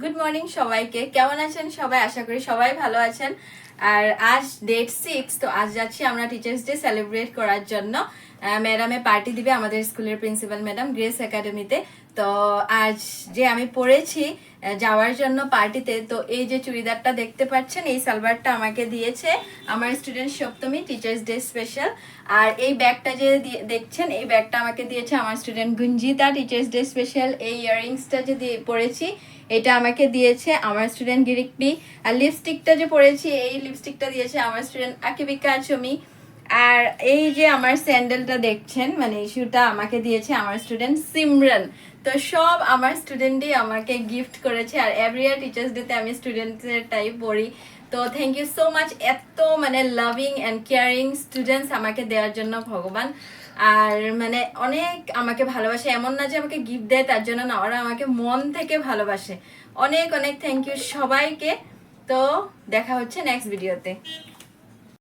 Good morning সবাইকে। কেমন আছেন সবাই? আশা করি সবাই ভালো আছেন। আর আজ ডেট 6, তো আজ যাচ্ছি আমরা টিচার্স ডে সেলিব্রেট করার জন্য। ম্যাডামে পার্টি দিবে আমাদের স্কুলের প্রিন্সিপাল ম্যাডাম গ্রেস একাডেমিতে। তো আজ যে আমি পড়েছি যাওয়ার জন্য পার্টিতে, তো এই যে চুড়িদারটা দেখতে পাচ্ছেন, এই সালোয়ারটা আমাকে দিয়েছে আমার স্টুডেন্ট সপ্তমী টিচার্স ডে স্পেশাল। আর এই ব্যাগটা যে দেখছেন, এই ব্যাগটা আমাকে দিয়েছে আমার স্টুডেন্ট গুঞ্জিতা টিচার্স ডে স্পেশাল। এই ইয়াররিংসটা যে পরেছি, এটা আমাকে দিয়েছে আমার স্টুডেন্ট গিরিকপি। আর লিপস্টিকটা যে পরেছি, এই লিপস্টিকটা দিয়েছে আমার স্টুডেন্ট আকিবিকা চমি। আর এই যে আমার স্যান্ডেলটা দেখছেন, মানে ইস্যুটা আমাকে দিয়েছে আমার স্টুডেন্ট সিমরান। তো সব আমার স্টুডেন্টই আমাকে গিফট করেছে। আর এভরি ইয়ার টিচার্স ডেতে আমি স্টুডেন্টসেরটাই পড়ি। তো থ্যাংক ইউ সো মাচ, এত মানে লাভিং অ্যান্ড কেয়ারিং স্টুডেন্টস আমাকে দেওয়ার জন্য ভগবান। আর মানে অনেক আমাকে ভালোবাসে, এমন না যে আমাকে গিফট দেয় তার জন্য না, ওরা আমাকে মন থেকে ভালোবাসে। অনেক অনেক থ্যাংক ইউ সবাইকে। তো দেখা হচ্ছে নেক্সট ভিডিওতে।